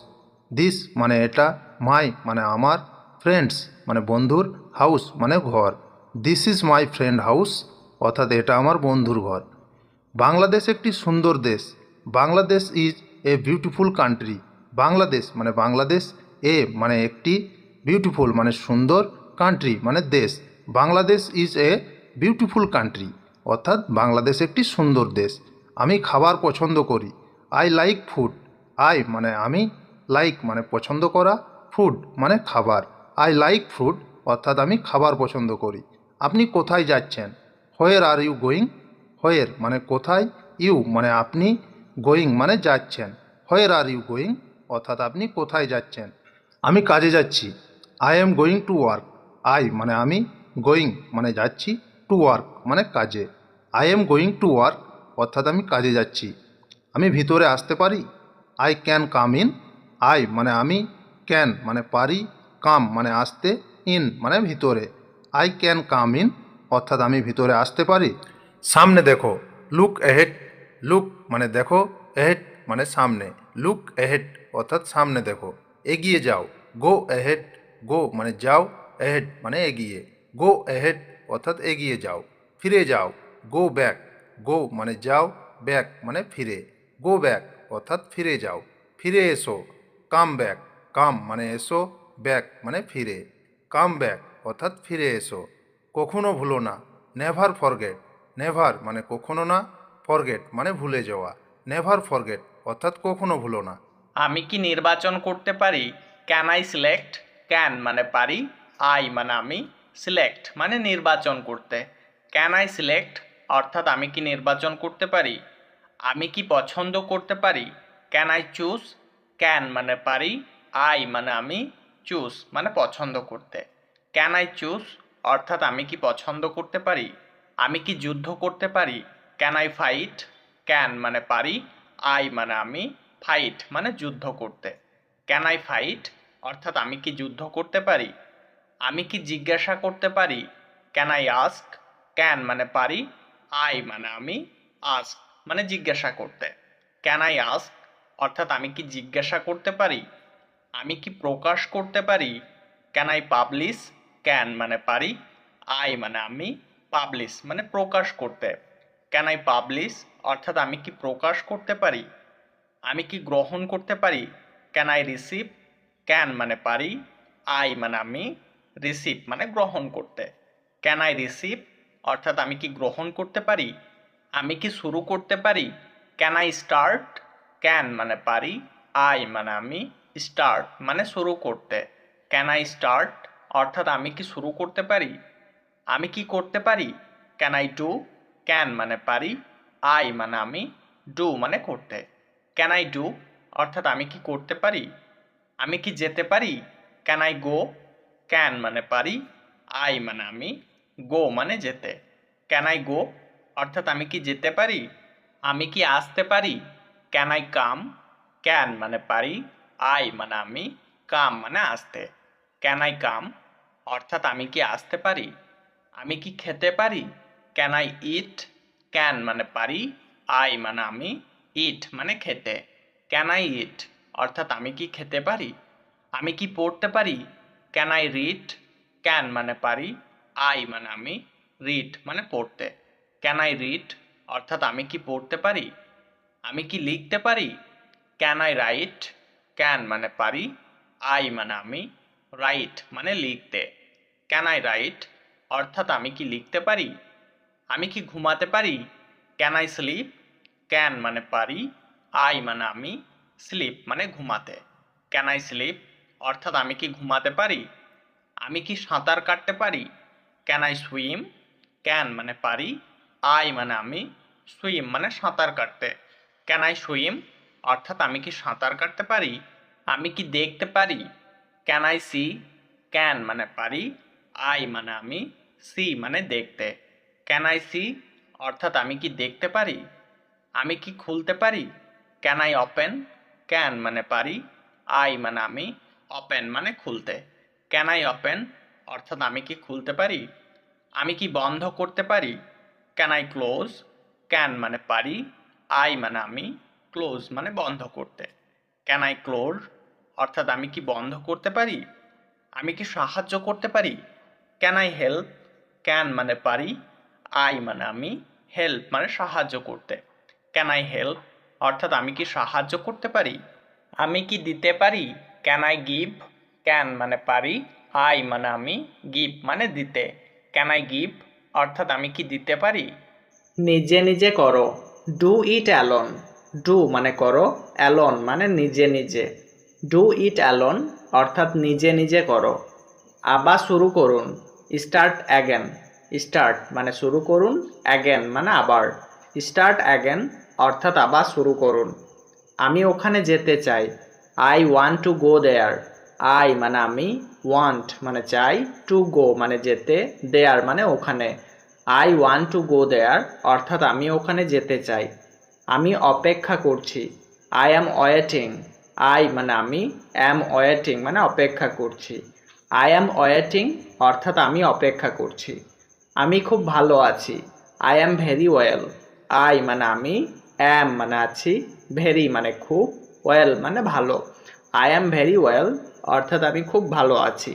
this মানে এটা, মাই মানে আমার, ফ্রেন্ডস মানে বন্ধুর, হাউস মানে ঘর, this is my friend house অর্থাৎ এটা আমার বন্ধুর ঘর। বাংলাদেশ একটি সুন্দর দেশ, Bangladesh is a beautiful country, Bangladesh মানে বাংলাদেশ, এ মানে একটি, বিউটিফুল মানে সুন্দর, কান্ট্রি মানে দেশ, Bangladesh is a beautiful country অর্থাৎ বাংলাদেশ একটি সুন্দর দেশ। আমি খাবার পছন্দ করি, আই লাইক ফুড, আই মানে আমি, লাইক মানে পছন্দ করা, ফুড মানে খাবার, আই লাইক ফুড অর্থাৎ আমি খাবার পছন্দ করি। আপনি কোথায় যাচ্ছেন, where are you going, where মানে কোথায়, ইউ মানে আপনি, গোয়িং মানে যাচ্ছেন, হোয়ের আর ইউ গোয়িং অর্থাৎ আপনি কোথায় যাচ্ছেন। আমি কাজে যাচ্ছি, I am going to work, I মানে আমি, গোয়িং মানে যাচ্ছি, টু ওয়ার্ক মানে কাজে, I am going to work অর্থাৎ আমি কাজে যাচ্ছি। আমি ভিতরে আসতে পারি, I can come in, I মানে আমি, ক্যান মানে পারি, কাম মানে আসতে, ইন মানে ভিতরে, আই ক্যান কাম ইন অর্থাৎ আমি ভিতরে আসতে পারি। সামনে দেখো, লুক এহেড, লুক মানে দেখো, এহেড মানে সামনে, লুক এহেড অর্থাৎ সামনে দেখো। এগিয়ে যাও, গো এহেড, গো মানে যাও, এহেড মানে এগিয়ে, গো এহেড অর্থাৎ এগিয়ে যাও। ফিরে যাও, গো ব্যাক, গো মানে যাও, ব্যাক মানে ফিরে, গো ব্যাক অর্থাৎ ফিরে যাও, ফিরে এসো। কাম ব্যাক, কাম মানে এসো, ব্যাক মানে ফিরে। কাম ব্যাক অর্থাৎ ফিরে এসো। কখনো ভুলো না, নেভার ফরগেট। নেভার মানে কখনো না, ফরগেট মানে ভুলে যাওয়া। নেভার ফরগেট অর্থাৎ কখনো ভুলো না। আমি কি নির্বাচন করতে পারি? Can I select? ক্যান মানে পারি, আই মানে আমি, সিলেক্ট মানে নির্বাচন করতে। ক্যান আই সিলেক্ট অর্থাৎ আমি কি নির্বাচন করতে পারি? আমি কি পছন্দ করতে পারি? Can I choose? ক্যান মানে পারি, আই মানে আমি, চুজ মানে পছন্দ করতে। ক্যান আই চুজ অর্থাৎ আমি কি পছন্দ করতে পারি? আমি কি যুদ্ধ করতে পারি? Can I fight? ক্যান মানে পারি, আই মানে আমি, ফাইট মানে যুদ্ধ করতে। ক্যান আই ফাইট অর্থাৎ আমি কি যুদ্ধ করতে পারি? আমি কি জিজ্ঞাসা করতে পারি? Can I ask? ক্যান মানে পারি, আই মানে আমি, আস্ক মানে জিজ্ঞাসা করতে। ক্যান আই আস্ক অর্থাৎ আমি কি জিজ্ঞাসা করতে পারি? আমি কি প্রকাশ করতে পারি? Can I publish? ক্যান মানে পারি, আই মানে আমি, পাবলিশ মানে প্রকাশ করতে। ক্যান আই পাবলিশ অর্থাৎ আমি কি প্রকাশ করতে পারি? আমি কি গ্রহণ করতে পারি? Can I receive? ক্যান মানে পারি, আই মানে আমি, রিসিভ মানে গ্রহণ করতে। ক্যান আই রিসিভ অর্থাৎ আমি কি গ্রহণ করতে পারি? আমি কি শুরু করতে পারি? Can I start? ক্যান মানে পারি, আই মানে আমি, স্টার্ট মানে শুরু করতে। ক্যান আই স্টার্ট অর্থাৎ আমি কি শুরু করতে পারি? আমি কি করতে পারি? Can I do? ক্যান মানে পারি, আই মানে আমি, ডু মানে করতে। ক্যান আই ডু অর্থাৎ আমি কি করতে পারি? আমি কি যেতে পারি? Can I go? ক্যান মানে পারি, আই মানে আমি, গো মানে যেতে। ক্যান আই গো অর্থাৎ আমি কি যেতে পারি? আমি কি আসতে পারি? Can I come? ক্যান মানে পারি, আই মানে আমি, কাম মানে আসতে। ক্যান আই কাম অর্থাৎ আমি কি আসতে পারি? আমি কি খেতে পারি? Can I eat? ক্যান মানে পারি, আই মানে আমি, ইট মানে খেতে। ক্যান আই ইট অর্থাৎ আমি কি খেতে পারি? আমি কি পড়তে পারি? Can I read? ক্যান মানে পারি, আই মানে আমি, রিড মানে পড়তে। ক্যান আই রিড অর্থাৎ আমি কি পড়তে পারি? আমি কি লিখতে পারি? Can I right? ক্যান মানে পারি, আই মানে আমি, রাইট মানে লিখতে। ক্যান আই রাইট অর্থাৎ আমি কি লিখতে পারি? আমি কি ঘুমাতে পারি? Can I sleep? ক্যান মানে পারি, আই মানে আমি, স্লিপ মানে ঘুমাতে। ক্যান আই স্লিপ অর্থাৎ আমি কি ঘুমাতে পারি? আমি কি সাঁতার কাটতে পারি? Can I swim? ক্যান মানে পারি, আই মানে আমি, সুইম মানে সাঁতার কাটতে। ক্যান আই সুইম অর্থাৎ আমি কি সাঁতার কাটতে পারি? আমি কি দেখতে পারি? Can I C? ক্যান মানে পারি, আই মানে আমি, সি মানে দেখতে। ক্যান আই সি অর্থাৎ আমি কি দেখতে পারি? আমি কি খুলতে পারি? Can I open? ক্যান মানে পারি, আই মানে আমি, ওপেন মানে খুলতে। ক্যান আই ওপেন অর্থাৎ আমি কি খুলতে পারি? আমি কি বন্ধ করতে পারি? Can I close? ক্যান মানে পারি, আই মানে আমি, ক্লোজ মানে বন্ধ করতে। ক্যান আই ক্লোজ অর্থাৎ আমি কি বন্ধ করতে পারি? আমি কি সাহায্য করতে পারি? Can I help? ক্যান মানে পারি, আই মানে আমি, হেল্প মানে সাহায্য করতে। ক্যান আই হেল্প অর্থাৎ আমি কি সাহায্য করতে পারি? আমি কি দিতে পারি? Can I give? ক্যান মানে পারি, আই মানে আমি, গিভ মানে দিতে। ক্যান আই গিভ অর্থাৎ আমি কি দিতে পারি? নিজে নিজে করো, ডু ইট অ্যালোন। ডু মানে করো, অ্যালোন মানে নিজে নিজে। ডু ইট অ্যালোন অর্থাৎ নিজে নিজে করো। আবার শুরু করুন, স্টার্ট অ্যাগেন। স্টার্ট মানে শুরু করুন, অ্যাগেন মানে আবার। স্টার্ট অ্যাগেন অর্থাৎ আবার শুরু করুন। আমি ওখানে যেতে চাই, I want to go there. I মানে আমি, ওয়ান্ট মানে চাই, টু গো মানে যেতে, দেয়ার মানে ওখানে। আই ওয়ান্ট টু গো দেয়ার অর্থাৎ আমি ওখানে যেতে চাই। আমি অপেক্ষা করছি, আই অ্যাম ওয়েটিং। আই মানে আমি, অ্যাম ওয়েটিং মানে অপেক্ষা করছি। আই অ্যাম ওয়েটিং অর্থাৎ আমি অপেক্ষা করছি। আমি খুব ভালো আছি, I am very well. I মানে আমি, অ্যাম মানে আছি, ভেরি মানে খুব, ওয়েল মানে ভালো। আই অ্যাম ভেরি ওয়েল অর্থাৎ আমি খুব ভালো আছি।